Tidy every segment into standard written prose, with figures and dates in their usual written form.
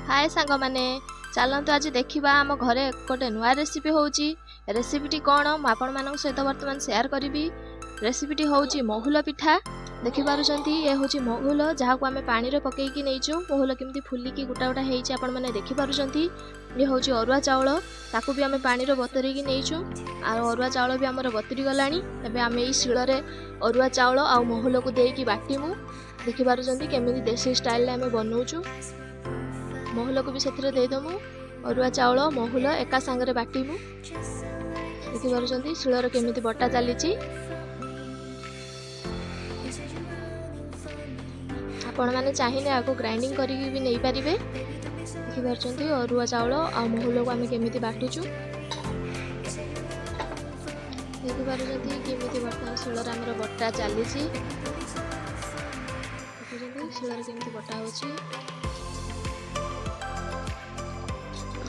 हाय सांग माने चलतु आज देखा आम घरे गोटे नुआ रेसिपी होची। रेसिपीटी कौन आपण मान सहित बर्तमान शेयर करी। रेसिपीटी होची महुल पिठा। देखिपुंट ये हूँ महुल जहाँ को आम पानी में पकईकी नहींचु। महुल केमती फुलिकी गोटा गोटा होती आपण मैंने देखिपुंट। ये हूँ अरुआ चाउल ताकू भी आम पानी में बतरईकी नहींचु। अरुआ चाउल भी आमर बतरी गला। एवं आम ये शिଳରେ अरुआ चाउल आ महुल को देकी बाटिमु। देखिपुंट केमी देसी स्टाइल आम बनाऊँ। महुल को भी से देदमु। अरुआ चाउल महुल एका सांगरे बाटिमु। देखिपुंट शिलर केमी बटा चली। आपण मैंने चाहिए आपको ग्राइंडिंग करके भी नहीं पारे। देखिपुंट अरुआ चाउल आ महुल को आम केमी बाटुचु। देखिपुंट केमी बर्तमान शिलर आमर बटा चली। शिलर केमी बटा हो।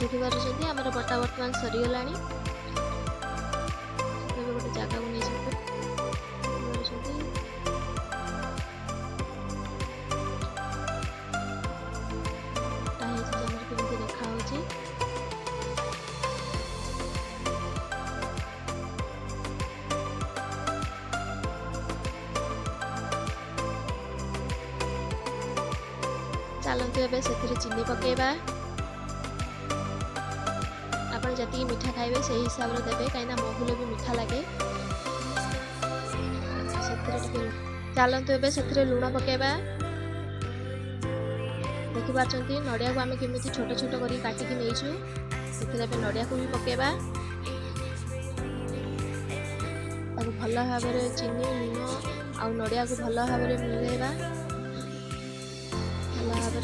देखिपुंट आमर बटा बर्तमान सरीगला। गोटे जगह को नहीं चलतु ए चीनी पकेबा। आपण जति मीठा खाइबे से हिसाब रे देबे कहीं महुल भी मीठा लगे। चलतु ए से लुण पकेबा। देखिपुंट नड़िया को आम केमी छोट छोट कर काटिकी नहींचु। से नड़िया को भी पकेबा। भल भाव चीनी लुण आ नड़िया को भल भाव मिलेबा। भल भाव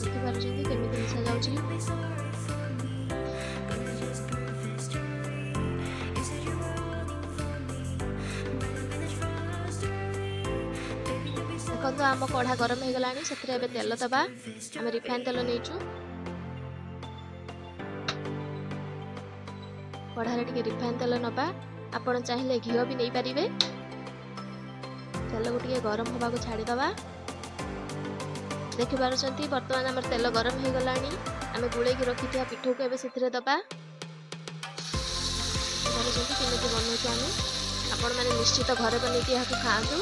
देखिपुंट केमी मिसा जाउची। देखो आम कढ़ा गरम हो गला। से तेल दबा। आम रिफाइन तेल नहींचु। कढ़ारे टिके रिफाइन तेल नबा। आपण चाहिए घी भी नहीं पारे। तेल को टिके गरम होगा को छाड़ीदबा। देखिपुंट बर्तमान आम तेल गरम हो गला। आम गुड़े रखी पिठू को से दबा। केमी बनाऊँ आम आपण मैंने निश्चित घरे बनईकी खातु।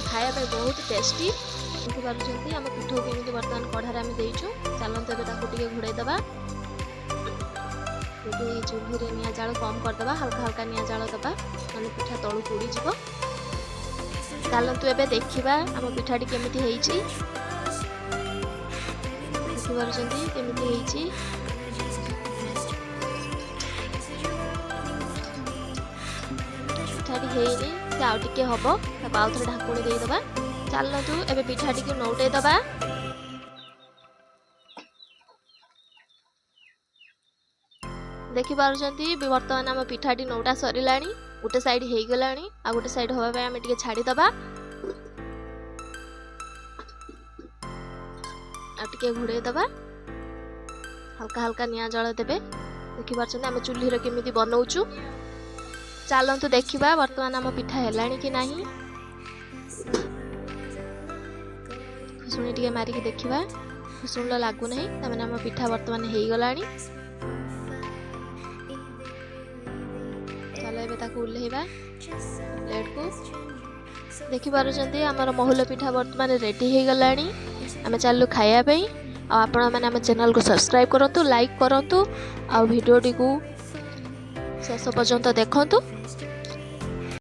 खाया बहुत टेस्टी। देखिपुंट आम पिठू केमी बर्तमान कढ़ारे आम देचु। चलते टे घोड़ेदबा। चूल्ही में निआ जाल कम करदबा। हल्का हल्का निआ जाल दबा ना पिठा तलू उड़ी जीव। चलतु ए देखा आम पिठाटी केमी होती। देखिपुंट केमी होती। पिठाटी ହେଇନି से आउ टिके हम आउ थे ढाकुणी देदबा। चलतु ए पिठाटी को नौटे दबा। देखिपुंट बर्तमान आम पिठाटी नौटा सरीला। गोटे साइड हो गला आ गोटे साइड होगा आम टे छाड़ीदबा। आटे घोड़ेदबा। हल्का हल्का निआ जल देवे। देखिपुंट आम चूल्ही केमी बनाऊँ। चलतु देखा बर्तमान आम पिठा है कि नहीं। खुशुणी टे मारिकी देखा। खुशुणी लगुना तमें आम पिठा बर्तमान हो गला। चलो उल्लेवा प्लेट को। देखिपुंट आमर महुल पिठा बर्तमान रेडी हो गला। आम चलू खायापी। आपण मैंने आम चैनल को सब्सक्राइब करूँ, लाइक करूँ आ वीडियो टी को शेष पर्यंत देखंतु।